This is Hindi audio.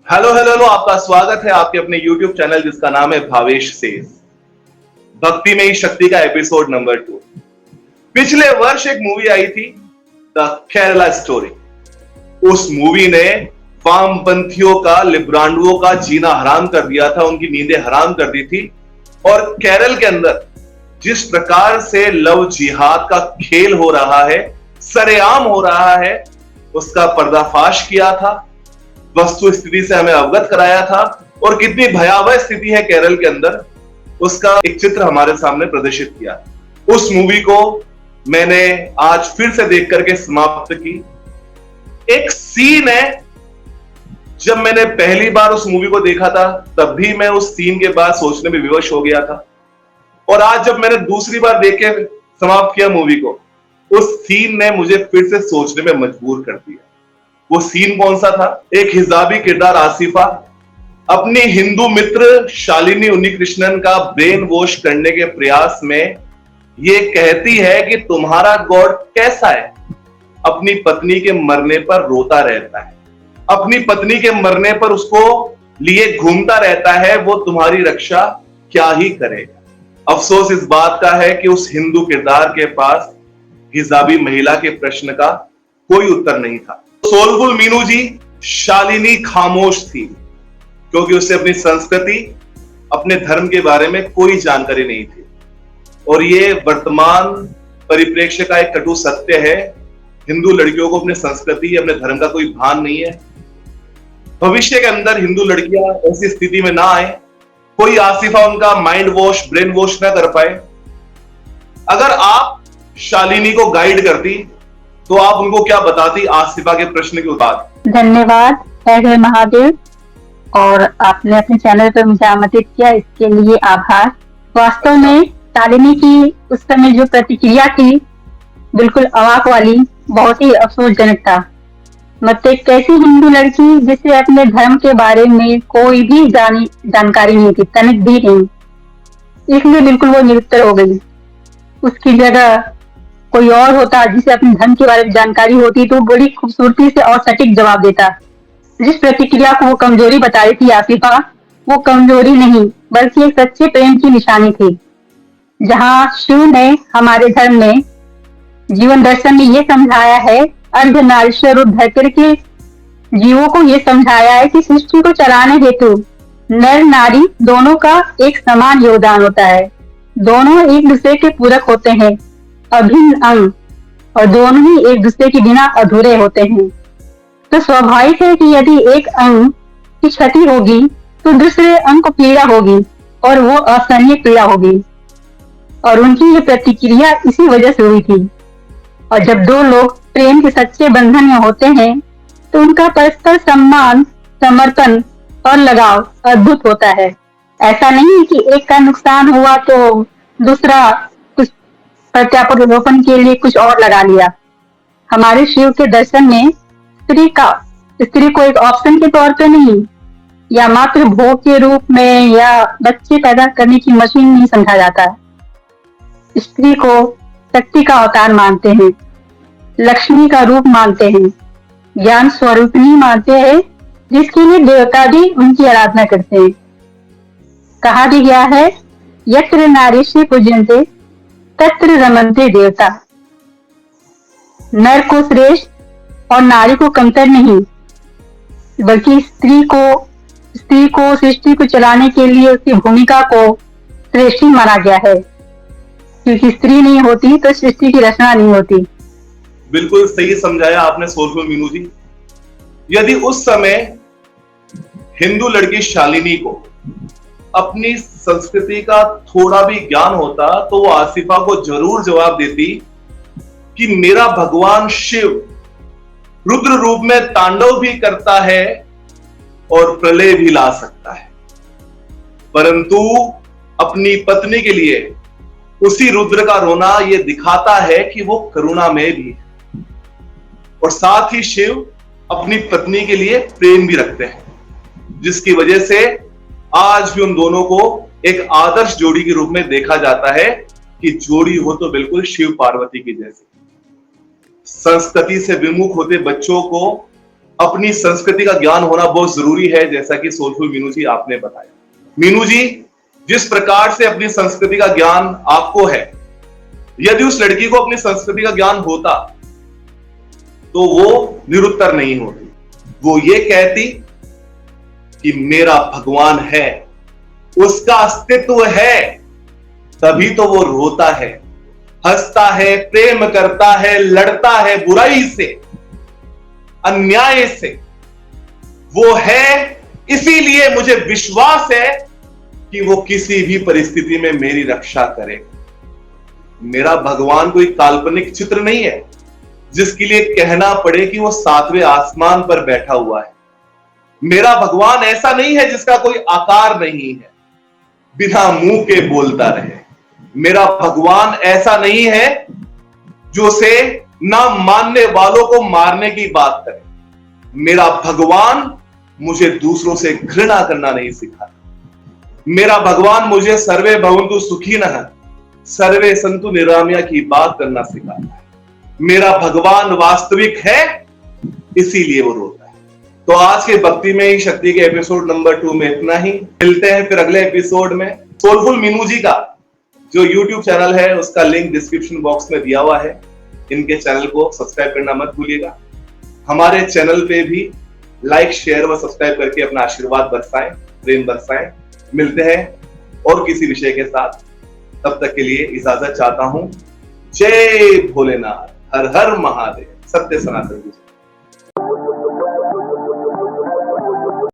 हेलो हेलो हेलो, आपका स्वागत है आपके अपने YouTube चैनल जिसका नाम है भावेश सेज। भक्ति में ही शक्ति का एपिसोड नंबर 2। पिछले वर्ष एक मूवी आई थी, द केरला स्टोरी। उस मूवी ने वामपंथियों का, लिब्रांडुओं का जीना हराम कर दिया था, उनकी नींदें हराम कर दी थी। और केरल के अंदर जिस प्रकार से लव जिहाद का खेल हो रहा है, सरेआम हो रहा है, उसका पर्दाफाश किया था, वस्तु स्थिति से हमें अवगत कराया था। और कितनी भयावह स्थिति है केरल के अंदर, उसका एक चित्र हमारे सामने प्रदर्शित किया। उस मूवी को मैंने आज फिर से देख करके समाप्त की। एक सीन है, जब मैंने पहली बार उस मूवी को देखा था तब भी मैं उस सीन के बाद सोचने में विवश हो गया था, और आज जब मैंने दूसरी बार देख के समाप्त किया मूवी को, उस सीन ने मुझे फिर से सोचने में मजबूर कर दिया। वो सीन कौन सा था? एक हिजाबी किरदार आसिफा अपनी हिंदू मित्र शालिनी उन्नीकृष्णन का ब्रेन वॉश करने के प्रयास में ये कहती है कि तुम्हारा गॉड कैसा है, अपनी पत्नी के मरने पर रोता रहता है, अपनी पत्नी के मरने पर उसको लिए घूमता रहता है, वो तुम्हारी रक्षा क्या ही करेगा। अफसोस इस बात का है कि उस हिंदू किरदार के पास हिजाबी महिला के प्रश्न का कोई उत्तर नहीं था। सोलफुल मीनू जी, शालिनी खामोश थी क्योंकि उसे अपनी संस्कृति, अपने धर्म के बारे में कोई जानकारी नहीं थी। और ये वर्तमान परिप्रेक्ष्य का एक कटु सत्य है, हिंदू लड़कियों को अपने संस्कृति, अपने धर्म का कोई भान नहीं है। भविष्य के अंदर हिंदू लड़कियां ऐसी स्थिति में ना आए, कोई आसिफा उनका माइंड वॉश, ब्रेन वॉश ना कर पाए। अगर आप शालिनी को गाइड करती तो आप उनको क्या बताती आसिफा के प्रश्न के उत्तर? धन्यवाद जय महादेव, और आपने अपने चैनल पर मुझे आमंत्रित किया, इसके लिए आभार। वास्तव में शालिनी की उस समय जो प्रतिक्रिया थी बिल्कुल अवाक वाली, बहुत ही अफसोसजनक था। मतलब एक ऐसी हिंदू लड़की जिसे अपने धर्म के बारे में कोई भी जानकारी नहीं थी, तनिक भी नहीं, इसलिए बिल्कुल वो निरुत्तर हो गई। उसकी जगह कोई और होता जिसे अपने धर्म के बारे में जानकारी होती तो बड़ी खूबसूरती से और सटीक जवाब देता। जिस प्रतिक्रिया को वो कमजोरी बता रही थी आसिफा, वो कमजोरी नहीं बल्कि एक सच्चे प्रेम की निशानी थी। जहाँ शिव ने हमारे धर्म में, जीवन दर्शन में ये समझाया है, अर्धनारीश्वर रूप धर करके जीवों को ये समझाया है कि सृष्टि को चलाने हेतु नर नारी दोनों का एक समान योगदान होता है, दोनों एक दूसरे के पूरक होते हैं, अभिन्न अंग, और दोनों ही एक दूसरे के बिना अधूरे होते हैं। तो स्वाभाविक है कि यदि एक अंग की क्षति होगी तो दूसरे अंग को पीड़ा होगी, और वो असहनीय पीड़ा होगी। और उनकी ये प्रतिक्रिया इसी वजह से हुई थी। और जब दो लोग प्रेम के सच्चे बंधन में होते हैं तो उनका परस्पर सम्मान, समर्पण और लगाव अद्भुत होता है। ऐसा नहीं कि एक का नुकसान हुआ तो दूसरा कुछ प्रत्यारोपण के लिए कुछ और लगा लिया। हमारे शिव के दर्शन में स्त्री को एक ऑप्शन के तौर पे नहीं, या मात्र भोग के रूप में, या बच्चे पैदा करने की मशीन नहीं समझा जाता। स्त्री को शक्ति का अवतार मानते हैं, लक्ष्मी का रूप मानते हैं, ज्ञान स्वरूपिणी मानते हैं, जिसके लिए देवता भी उनकी आराधना करते हैं। कहा भी गया है, यत्र नारीषु पूज्यन्ते तत्र रमन्ते देवता। नर को श्रेष्ठ और नारी को कमतर नहीं, बल्कि स्त्री को सृष्टि को चलाने के लिए उसकी भूमिका को श्रेष्ठ ही माना गया है, क्योंकि स्त्री नहीं होती तो सृष्टि की रचना नहीं होती। बिल्कुल सही समझाया आपने सोलफुल मीनू जी। यदि उस समय हिंदू लड़की शालिनी को अपनी संस्कृति का थोड़ा भी ज्ञान होता तो वो आसिफा को जरूर जवाब देती कि मेरा भगवान शिव रुद्र रूप में तांडव भी करता है और प्रलय भी ला सकता है, परंतु अपनी पत्नी के लिए उसी रुद्र का रोना यह दिखाता है कि वो करुणामय भी है। और साथ ही शिव अपनी पत्नी के लिए प्रेम भी रखते हैं, जिसकी वजह से आज भी उन दोनों को एक आदर्श जोड़ी के रूप में देखा जाता है कि जोड़ी हो तो बिल्कुल शिव पार्वती की जैसी। संस्कृति से विमुख होते बच्चों को अपनी संस्कृति का ज्ञान होना बहुत जरूरी है, जैसा कि सोलफुल मीनू जी आपने बताया। मीनू जी, जिस प्रकार से अपनी संस्कृति का ज्ञान आपको है, यदि उस लड़की को अपनी संस्कृति का ज्ञान होता तो वो निरुत्तर नहीं होती। वो ये कहती कि मेरा भगवान है, उसका अस्तित्व है, तभी तो वो रोता है, हंसता है, प्रेम करता है, लड़ता है बुराई से, अन्याय से। वो है, इसीलिए मुझे विश्वास है कि वो किसी भी परिस्थिति में मेरी रक्षा करेगा। मेरा भगवान कोई काल्पनिक चित्र नहीं है जिसके लिए कहना पड़े कि वो 7वें आसमान पर बैठा हुआ है। मेरा भगवान ऐसा नहीं है जिसका कोई आकार नहीं है, बिना मुंह के बोलता रहे। मेरा भगवान ऐसा नहीं है जो से ना मानने वालों को मारने की बात करे। मेरा भगवान मुझे दूसरों से घृणा करना नहीं सिखाता। मेरा भगवान मुझे सर्वे भवन्तु सुखिनः सर्वे सन्तु निरामया की बात करना सिखाता है। मेरा भगवान वास्तविक है, इसीलिए वो रोता है। तो आज के भक्ति में ही शक्ति के एपिसोड नंबर 2 में इतना ही। मिलते हैं फिर अगले एपिसोड में। सोलफुल मीनू जी का जो YouTube चैनल है उसका लिंक डिस्क्रिप्शन बॉक्स में दिया हुआ है। इनके चैनल को सब्सक्राइब करना मत भूलिएगा। हमारे चैनल पे भी लाइक, शेयर व सब्सक्राइब करके अपना आशीर्वाद बरसाएं, प्रेम बरसाएं। मिलते हैं और किसी विषय के साथ। तब तक के लिए इजाजत चाहता हूं। जय भोलेनाथ, हर हर महादेव, सत्य सनातन।